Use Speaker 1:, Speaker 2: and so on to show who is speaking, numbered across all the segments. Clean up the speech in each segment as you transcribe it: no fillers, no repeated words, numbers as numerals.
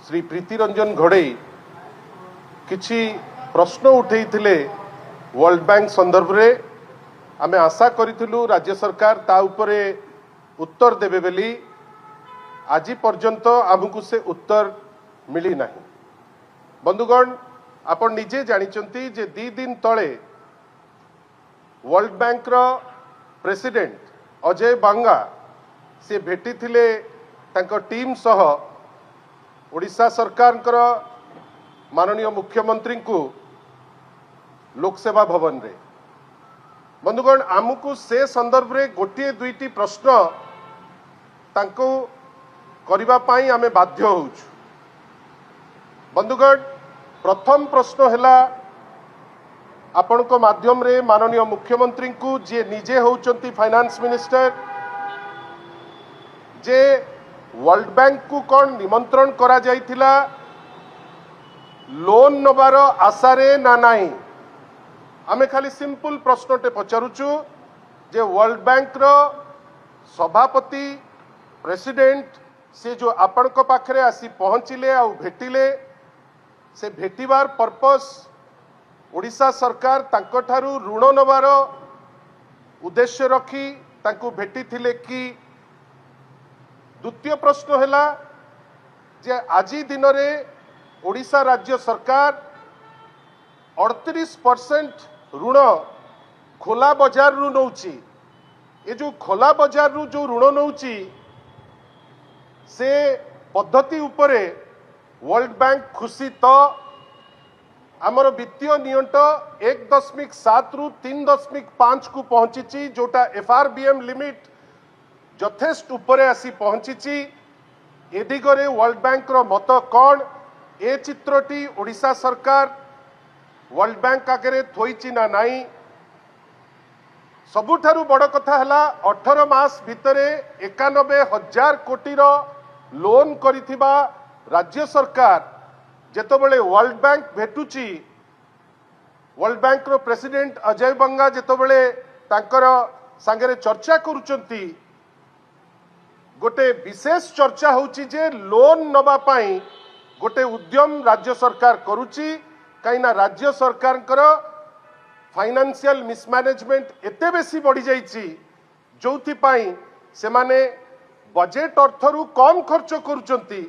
Speaker 1: श्री प्रीति रंजन घोड़े किछि प्रश्न उठेइथिले वर्ल्ड बैंक संदर्भ रे आमे आशा करिथिलु राज्य सरकार ता उपरे उत्तर देबे बेली आज पर्यंत आमको से उत्तर मिली नाही। बंधुगण आपण निजे जानिचंती जे 2 दिन तळे वर्ल्ड बैंक रो प्रेसिडेंट अजय बांगा से भेटी थिले तांको टीम सह ओडिशा सरकार माननीय मुख्यमंत्री को लोकसेवा भवन रे। बंधुगण आमको से संदर्भ रे गोटे दुईटी प्रश्न तांको करिबा पाई आमे बाध्य होउछु। बंधुगण प्रथम प्रश्न हैला आपण को माध्यम रे माननीय मुख्यमंत्री को जे निजे होउचंती फाइनेंस मिनिस्टर जे वर्ल्ड बैंक को कौन निमंत्रण करा जाइथिला लोन नबार आशारे ना नाही। आमे खाली सिंपल प्रश्नटे पचारुचु जे वर्ल्ड बैंक रो सभापति प्रेसिडेंट से जो आपण को पाखरे आसी पहुंचिले आ भेटिले से भेटिबार पर्पस ओडिशा सरकार तांको ठारू ऋण नबार उद्देश्य रखी तांको भेटिथिले कि। द्वितीय प्रश्न हैला जे आज दिन रे ओडिशा राज्य सरकार 38% ऋण खोला बाजार रु नौची। ये जो खोला बाजार रु जो ऋण नौची से पद्धति उपरे वर्ल्ड बैंक खुशी तो आमर वित्तीय नियंट 1.7 रु 3.5 को पहुंची जोटा FRBM लिमिट यथेष्ट उपरे आसी पहुंची। ए दिगरे वर्ल्ड बैंक रो मत कौन ए चित्रटी ओडिशा सरकार वर्ल्ड बैंक आगे थोइची ना नाही। सबुठारु बड़ कथा हला 18 मास भितरे 91,000 कोटी रो लोन करिथिबा राज्य सरकार जेतबेले वर्ल्ड बैंक भेटुची वर्ल्ड बैंक रो प्रेसिडेंट अजय बंगा जेतबेले तांकर संगे चर्चा करूचंती गोटे विशेष चर्चा होची जे लोन नबा पाई गोटे उद्यम राज्य सरकार करूची। कहीं राज्य सरकार फाइनेंशियल मिसमैनेजमेंट एते बेसी बढ़ी जाइची जोथि पाई से माने बजेट अर्थरु कम खर्च करूचंती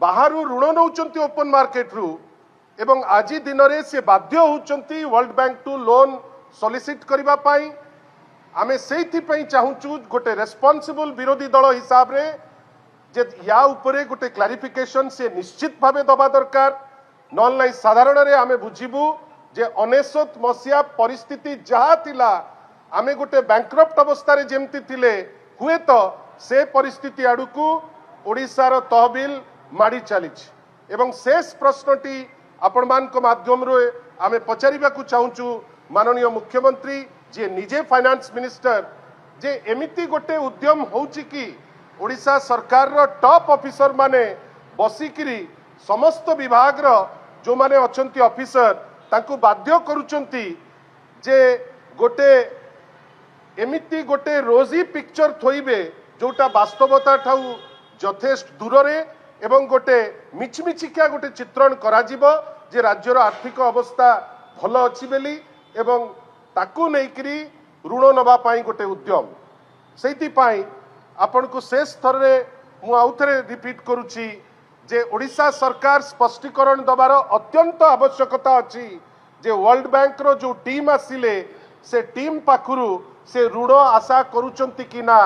Speaker 1: बाहरु ऋण नौचंती ओपन मार्केट रु एवं आज दिन रे से बाध्य होचंती world bank to loan solicit करिबा पाई। आमे सेइथि पई चाहूचु गोटे रेस्पॉन्सिबल विरोधी दल हिसाब रे जे या उपरे गोटे क्लारिफिकेशन से निश्चित भावे दबा दरकार। नॉन लाई साधारण रे आमे बुझिबु जे 19 मसिया परिस्थिति जहा थिला आमे गोटे बैंकरप्ट अवस्था रे जेमति थिले हुए तो से परिस्थिति आडुकू ओडिसा रो तहबिल माडी चलीछ। एवं शेष प्रश्नटी आपण मान को माध्यम रे आमे पचारिबा को चाहूचु माननीय मुख्यमंत्री जे निजे फाइनेंस मिनिस्टर जे एमिति गोटे उद्यम होउची कि ओडिशा सरकार रो टॉप ऑफिसर माने बसिकिरी समस्त विभाग रो जो माने अछंती ऑफिसर तांको बाध्य करूचंती जे गोटे एमिति गोटे रोजी पिक्चर थोइबे जोटा वास्तवता ठाऊ यथेष्ट दूर रे एवं गोटे मिचमिचिका गोटे चित्रण करा जिवो जे राज्यर आर्थिक अवस्था भल अछि बेली एवं ताकू नेकरी ऋण नबा पाई गोटे उद्यम सेति पाई आपण को शेष थर रे मु आउथरे रिपीट करूची जे ओडिशा सरकार स्पष्टीकरण दबार अत्यंत आवश्यकता अछि जे वर्ल्ड बैंक रो जो टीम आसिले से टीम पाखुरु से ऋण आशा करूचंती कि ना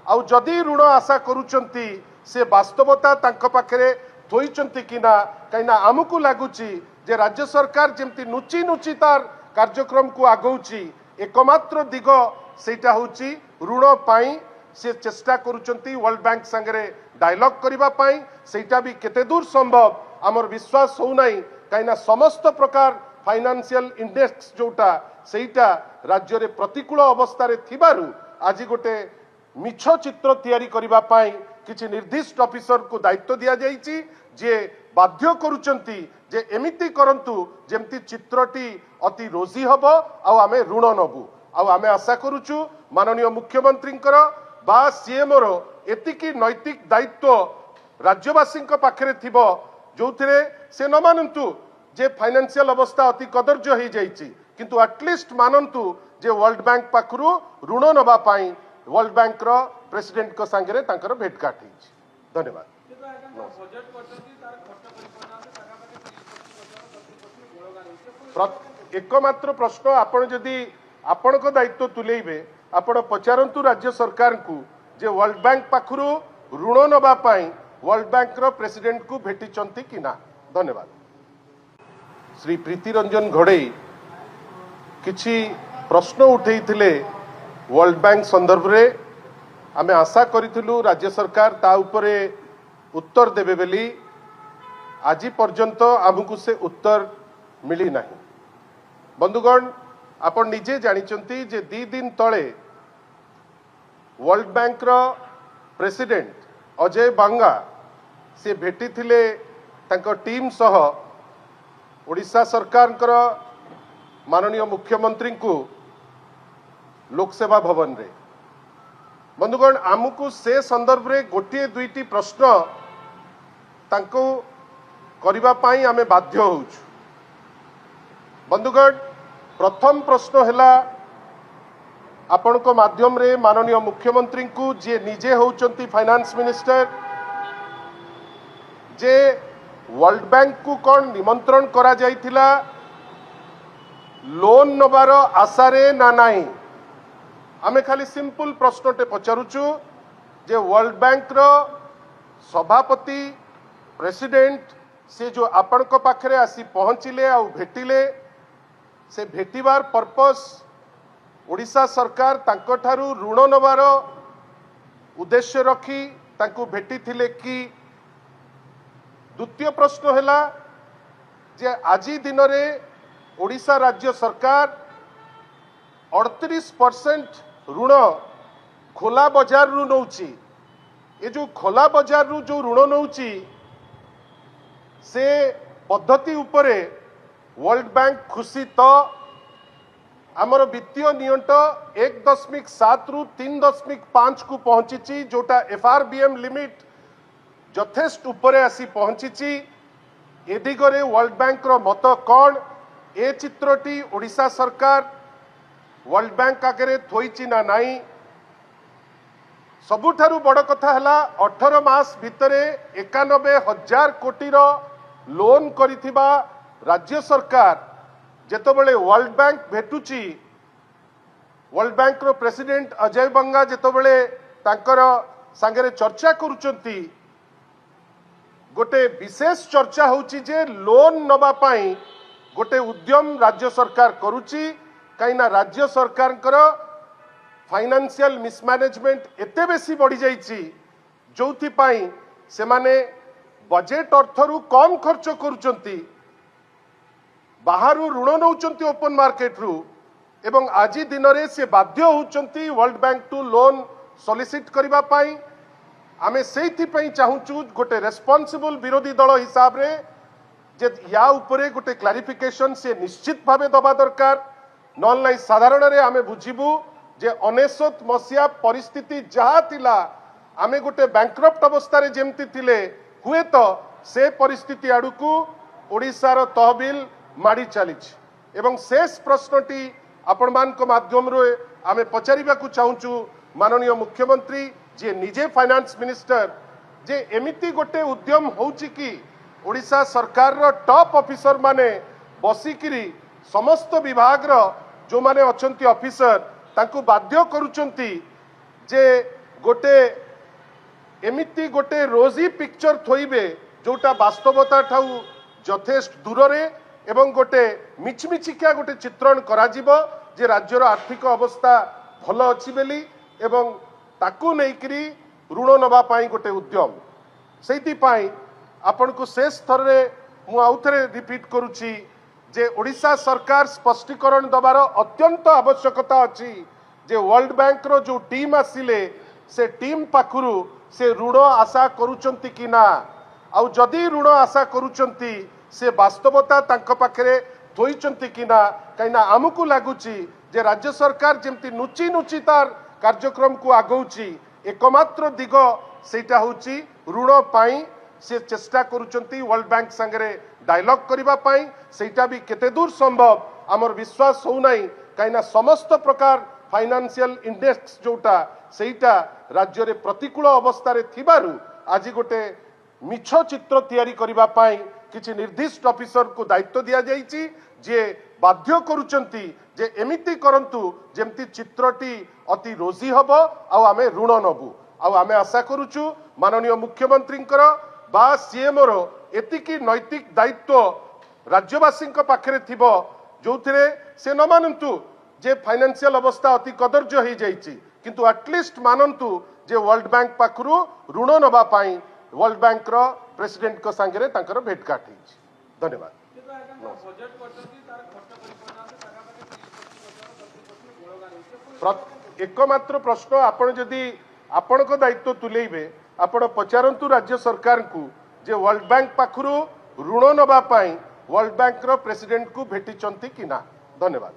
Speaker 1: आउ जदी ऋण आशा करूचंती से वास्तवता तांको पाखरे थोइचंती कि ना। कहिना आमको लागुची जे राज्य सरकार जेमती नुची नुची तार कार्यक्रम को आगौची एकमात्र दिग सेटा होची ऋण पाई से चेष्टा करूचंती वर्ल्ड बैंक संगे डायलॉग करिबा पाई सेटा भी केते दूर संभव आमर विश्वास हो नाही। कहिना समस्त प्रकार फाइनेंशियल इंडेक्स जोटा सेटा राज्य रे प्रतिकूल अवस्था रे थिबारु आज गोटे मिछ चित्र तैयारी करिबा पाई किछि निर्दिष्ट ऑफिसर को दायित्व दिया जाइछि जे बाध्य करूचंती जे एमिति करंतु जेमति चित्रटी अति रोजी हबो आ आमे ऋण नबु आ आमे आशा करूचु माननीय मुख्यमंत्री बा सीएम रो एतिकी नैतिक दायित्व राज्यवासी पाखे थिबो जोथिरे से न मानतु जे फाइनेंशियल अवस्था अति कदर्य हो जाइछि किंतु एटलिस्ट मानतु जे वर्ल्ड बैंक पाखरु ऋण नबा पाई वर्ल्ड बैंक रो प्रेसिडेंट को संगे तांकर भेटघाट होइछि। धन्यवाद। एकमात्र प्रश्न आपण जदि आपण को दायित्व तुलेइबे आपण पचारंतु राज्य सरकार को जे वर्ल्ड बैंक पाखरु ऋण नबा पाई वर्ल्ड बैंक रो प्रेसिडेंट को भेटिचंती कि ना। धन्यवाद। श्री प्रीति रंजन घोड़ई किछि प्रश्न उठेइथिले वर्ल्ड बैंक संदर्भ रे आमे आशा करिथिलु राज्य सरकार ता उपरे उत्तर देबे बेली आज पर्यंत आमको से उत्तर मिली नाही। बंधुगण आपण निजे जानिचंती जे 2 दिन तळे वर्ल्ड बैंक रो प्रेसिडेंट अजय बांगा से भेटिथिले तांको टीम सह ओडिशा सरकार माननीय मुख्यमंत्री को लोकसेवा भवन रे। बंधुगण आमको से संदर्भ रे गोटे दुईटी प्रश्न तांको करिबा पाई आमे बाध्य होउछु। बंधुगण प्रथम प्रश्न हैला आपण को माध्यम रे माननीय मुख्यमंत्री को जे निजे होउचंती फाइनेंस मिनिस्टर जे वर्ल्ड बैंक को कौन निमंत्रण करा जाइथिला लोन नबार आशारे ना नहीं। आमे खाली सिंपल प्रश्नटे पचारुचु जे वर्ल्ड बैंक रो सभापति प्रेसिडेंट से जो आपण को पाखरे आसी पहुंचिले आ भेटिले से भेटिबार पर्पस ओडिशा सरकार तांको ठारू ऋण नबार उद्देश्य रखी तांको भेटिथिले कि। द्वितीय प्रश्न हैला जे आज दिन रे ओडिशा राज्य सरकार 38% ऋण खोला बाजार रु नौची। ये जो खोला बाजार रु जो ऋण नौची से पद्धति उपरे वर्ल्ड बैंक खुशी तो आमर वित्तीय नियंट 1.7 रु 3.5 को पहुंची जोटा FRBM लिमिट यथेष्ट उपरे आसी पहुंची। ए दिगरे वर्ल्ड बैंक रो मत कौन ए चित्रटी ओडिशा सरकार वर्ल्ड बैंक आगे थोइची ना नहीं। सबुठारु बड़ कथा हला 18 मास भितरे 91,000 कोटी रो लोन करिथिबा राज्य सरकार जेतबेले वर्ल्ड बैंक भेटुची वर्ल्ड बैंक रो प्रेसिडेंट अजय बंगा जेतबेले तांकर संगे चर्चा करूचंती गोटे विशेष चर्चा होची जे लोन नबा पाई गोटे उद्यम राज्य सरकार करूची कहीं ना राज्य सरकार फाइनेंशियल मिसमैनेजमेंट एते बेसी बढ़ी जाइची जोथि पाई से माने बजेट अर्थरु कम खर्च करूचंती बाहरु ऋण नौचंती ओपन मार्केट रु एवं आज दिन रे से बाध्य होचंती world bank to loan solicit करिबा पाई। आमे सेइथि पई चाहूचु गोटे रेस्पोंसिबल विरोधी दल हिसाब रे जे या उपरे गोटे क्लारिफिकेशन से निश्चित भावे दबा दरकार। नॉन लाई साधारण रे आमे बुझिबु जे 19 मसिया परिस्थिति जहा थिला आमे गोटे बैंक्रप्ट अवस्था रे जेमति थिले हुए तो से परिस्थिति आडुकू ओडिसा रो तहबिल माड़ी चलीछि। एवं शेष प्रश्नटी आपण मान को माध्यम रे आमे पचारिबा को चाहूचु माननीय मुख्यमंत्री जे निजे फाइनेंस मिनिस्टर जे एमिति गोटे उद्यम होउची कि ओडिशा सरकार रो टॉप ऑफिसर माने बसिकिरी समस्त विभाग रो जो माने अछंती ऑफिसर तांको बाध्य करूचंती जे गोटे एमिति गोटे रोजी पिक्चर थोइबे जोटा वास्तवता ठाऊ यथेष्ट दूर रे एवं गोटे मिचमिचिका गोटे चित्रण करा जिवो जे राज्यर आर्थिक अवस्था भल अछि बेली एवं ताकू नेकरी ऋण नबा पाई गोटे उद्यम सेति पाई आपण को शेष थर रे मु आउथरे रिपीट करूची जे ओडिशा सरकार स्पष्टीकरण दबार अत्यंत आवश्यकता अछि जे वर्ल्ड बैंक रो जो टीम आसिले से टीम पाखुरु से ऋण आशा करूचंती कि ना आउ जदि ऋण आशा करूचंती से वास्तवता तांको पाखरे थोइचंती कि ना कहिना आमको लागुची जे राज्य सरकार जेमती नुची नुची तार कार्यक्रम को आगौची एकमात्र दिग सेटा होची ऋण पाई से चेष्टा करुचंती वर्ल्ड बैंक संगे डायलॉग करबा पाई सेटा भी केते दूर संभव आमर विश्वास हो नाही काइना समस्त प्रकार फाइनेंशियल इंडेक्स जोटा सेटा राज्य रे प्रतिकूल अवस्था रे थिबारु आज गोटे मिछ चित्र तैयारी करबा पाई किछि निर्दिष्ट ऑफिसर को दायित्व दिया जाइछि जे बाध्य करुचंती जे एमिति करंतु जेमति चित्रटी अति रोजी हबो आ आमे ऋण नबु आ आमे आशा करूछु माननीय मुख्यमंत्रींकर बा सीएम रो एतिकी नैतिक दायित्व राज्यवासी पाखरे थिबो जोथिरे से न मानंतु जे फाइनेंशियल अवस्था अति कदर्य हो जाइछि किंतु एटलिस्ट मानंतु जे वर्ल्ड बैंक पाखरु ऋण नबा पाई वर्ल्ड बैंक रो प्रेसिडेंट को संगे तांकर भेट घाट होइछि। धन्यवाद। एकमात्र प्रश्न आपण जदि आपण को दायित्व तुलेइबे आपण पचारंतु राज्य सरकार को जे वर्ल्ड बैंक पाखरु ऋण नबा पाई वर्ल्ड बैंक रो प्रेसिडेंट को भेटिचंती कि ना। धन्यवाद।